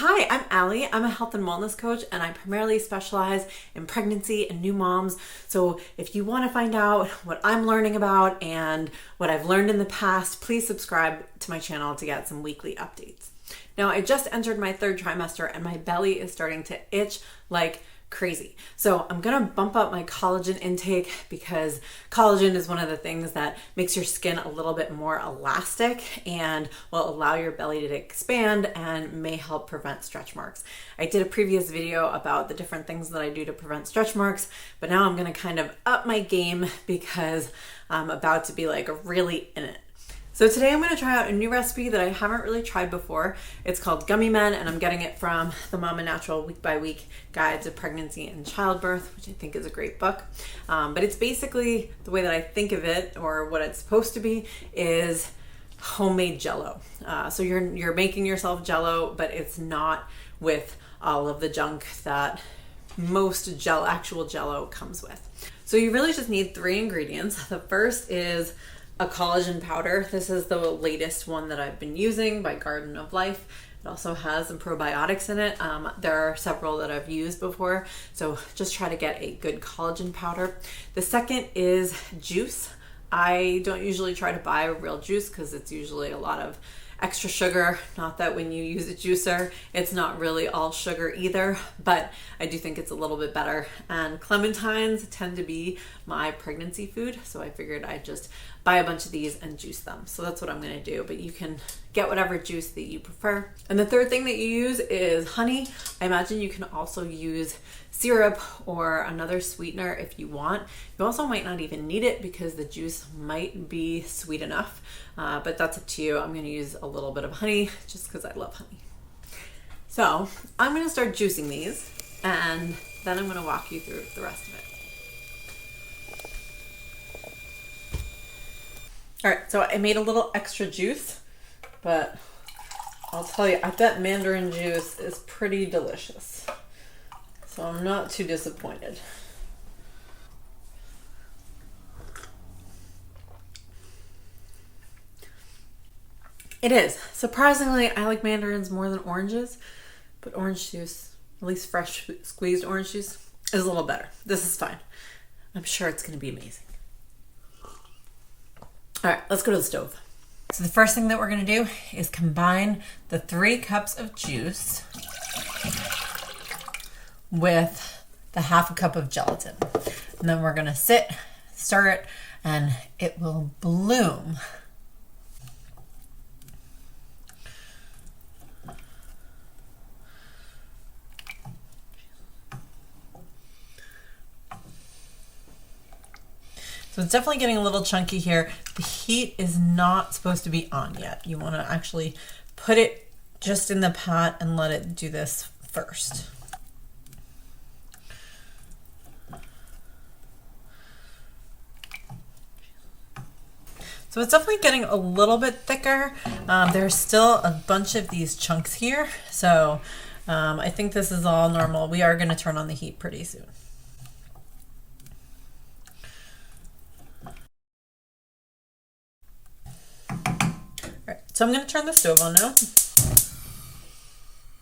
Hi, I'm Allie. I'm a health and wellness coach, and I primarily specialize in pregnancy and new moms. So if you want to find out what I'm learning about and what I've learned in the past, please subscribe to my channel to get some weekly updates. Now, I just entered my third trimester and my belly is starting to itch like crazy. So I'm gonna bump up my collagen intake because collagen is one of the things that makes your skin a little bit more elastic and will allow your belly to expand and may help prevent stretch marks. I did a previous video about the different things that I do to prevent stretch marks, but now I'm gonna kind of up my game because I'm about to be like really in it. So today I'm going to try out a new recipe that I haven't really tried before. It's called Gummy Men, and I'm getting it from the Mama Natural Week by Week Guide to Pregnancy and Childbirth, which I think is a great book. But it's basically, the way that I think of it, or what it's supposed to be, is homemade Jello. So you're making yourself Jello, but it's not with all of the junk that most actual Jello comes with. So you really just need 3 ingredients. The first is a collagen powder. This is the latest one that I've been using by Garden of Life. It also has some probiotics in it. There are several that I've used before, so just try to get a good collagen powder. The second is juice. I don't usually try to buy real juice because it's usually a lot of extra sugar. Not that when you use a juicer, it's not really all sugar either, but I do think it's a little bit better. And clementines tend to be my pregnancy food, so I figured I'd just buy a bunch of these and juice them. So that's what I'm gonna do, but you can get whatever juice that you prefer. And the third thing that you use is honey. I imagine you can also use syrup or another sweetener if you want. You also might not even need it because the juice might be sweet enough, but that's up to you. I'm gonna use a little bit of honey just because I love honey. So I'm gonna start juicing these and then I'm gonna walk you through the rest of it. All right, so I made a little extra juice, but I'll tell you, I bet mandarin juice is pretty delicious. So I'm not too disappointed. It is. Surprisingly, I like mandarins more than oranges, but orange juice, at least fresh squeezed orange juice, is a little better. This is fine. I'm sure it's gonna be amazing. All right, let's go to the stove. So the first thing that we're gonna do is combine the 3 cups of juice with the 1/2 cup of gelatin. And then we're gonna stir it, and it will bloom. So it's definitely getting a little chunky here. The heat is not supposed to be on yet. You want to actually put it just in the pot and let it do this first. So it's definitely getting a little bit thicker. There's still a bunch of these chunks here. So I think this is all normal. We are going to turn on the heat pretty soon. So I'm going to turn the stove on now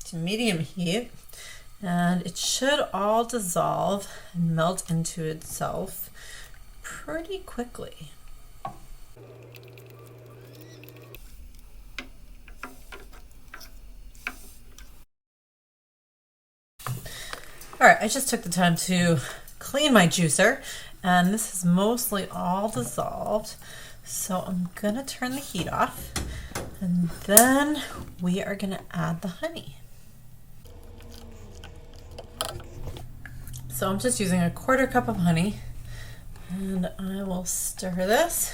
to medium heat, and it should all dissolve and melt into itself pretty quickly. All right, I just took the time to clean my juicer, and this is mostly all dissolved. So I'm gonna turn the heat off, and then we are gonna add the honey. So I'm just using a 1/4 cup of honey, and I will stir this.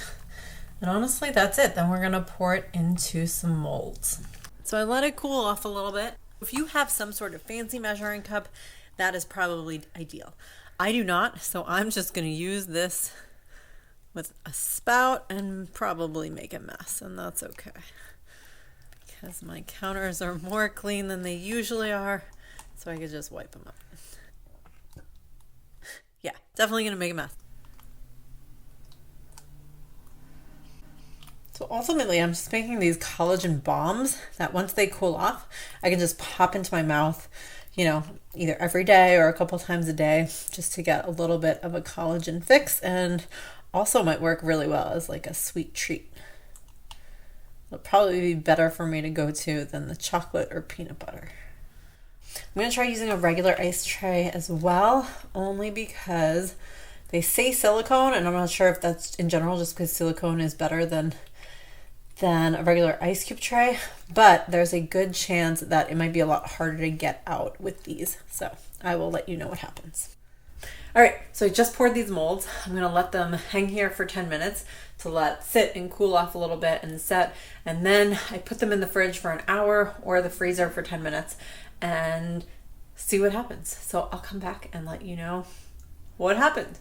And honestly, that's it. Then we're gonna pour it into some molds. So I let it cool off a little bit. If you have some sort of fancy measuring cup, that is probably ideal. I do not, so I'm just gonna use this with a spout and probably make a mess, and that's okay because my counters are more clean than they usually are, so I could just wipe them up. Yeah, definitely gonna make a mess. So ultimately, I'm just making these collagen bombs that once they cool off, I can just pop into my mouth, you know, either every day or a couple times a day, just to get a little bit of a collagen fix, and also might work really well as like a sweet treat. It'll probably be better for me to go to than the chocolate or peanut butter. I'm going to try using a regular ice tray as well, only because they say silicone, and I'm not sure if that's in general just because silicone is better than a regular ice cube tray, but there's a good chance that it might be a lot harder to get out with these. So I will let you know what happens. All right, so I just poured these molds. I'm going to let them hang here for 10 minutes to let sit and cool off a little bit and set. And then I put them in the fridge for an hour or the freezer for 10 minutes and see what happens. So I'll come back and let you know what happened.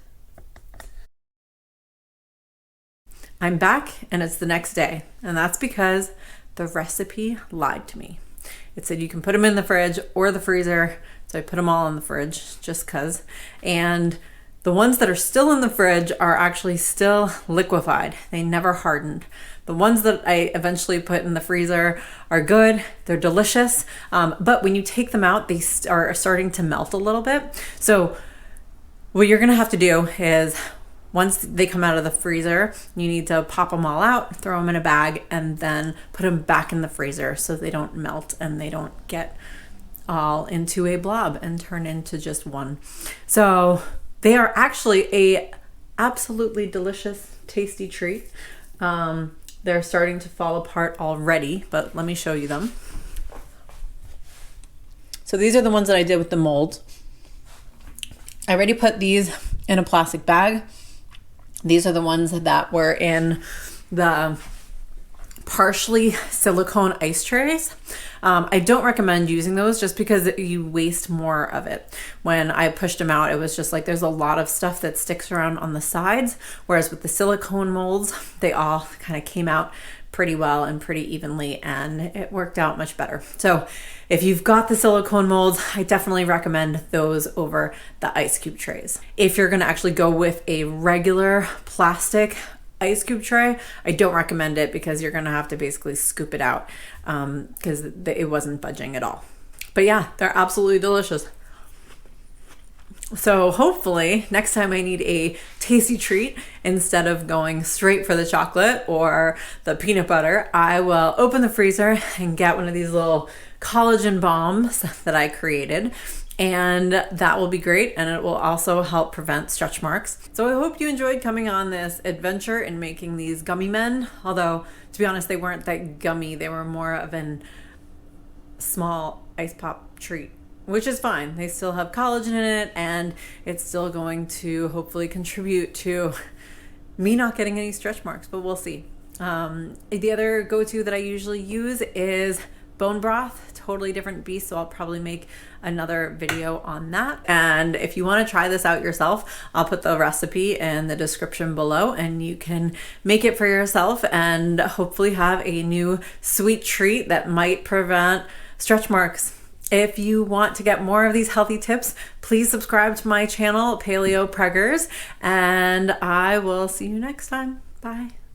I'm back and it's the next day, and that's because the recipe lied to me. It said you can put them in the fridge or the freezer, so I put them all in the fridge just cause. And the ones that are still in the fridge are actually still liquefied. They never hardened. The ones that I eventually put in the freezer are good. They're delicious, but when you take them out, they are starting to melt a little bit. So what you're gonna have to do is, once they come out of the freezer, you need to pop them all out, throw them in a bag, and then put them back in the freezer so they don't melt and they don't get all into a blob and turn into just one. So they are actually a absolutely delicious, tasty treat. They're starting to fall apart already, but let me show you them. So these are the ones that I did with the mold. I already put these in a plastic bag. These are the ones that were in the partially silicone ice trays. I don't recommend using those just because you waste more of it. When I pushed them out, it was just like there's a lot of stuff that sticks around on the sides, whereas with the silicone molds, they all kind of came out pretty well and pretty evenly, and it worked out much better. So if you've got the silicone molds, I definitely recommend those over the ice cube trays. If you're gonna actually go with a regular plastic ice cube tray, I don't recommend it because you're gonna have to basically scoop it out because it wasn't budging at all. But yeah, they're absolutely delicious. So hopefully next time I need a tasty treat, instead of going straight for the chocolate or the peanut butter, I will open the freezer and get one of these little collagen bombs that I created, and that will be great, and it will also help prevent stretch marks. So I hope you enjoyed coming on this adventure in making these gummy men, although to be honest, they weren't that gummy. They were more of an small ice pop treat, which is fine. They still have collagen in it, and it's still going to hopefully contribute to me not getting any stretch marks, but we'll see. The other go-to that I usually use is bone broth, totally different beast, so I'll probably make another video on that. And if you want to try this out yourself, I'll put the recipe in the description below, and you can make it for yourself and hopefully have a new sweet treat that might prevent stretch marks. If you want to get more of these healthy tips, please subscribe to my channel, Paleo Preggers, and I will see you next time. Bye.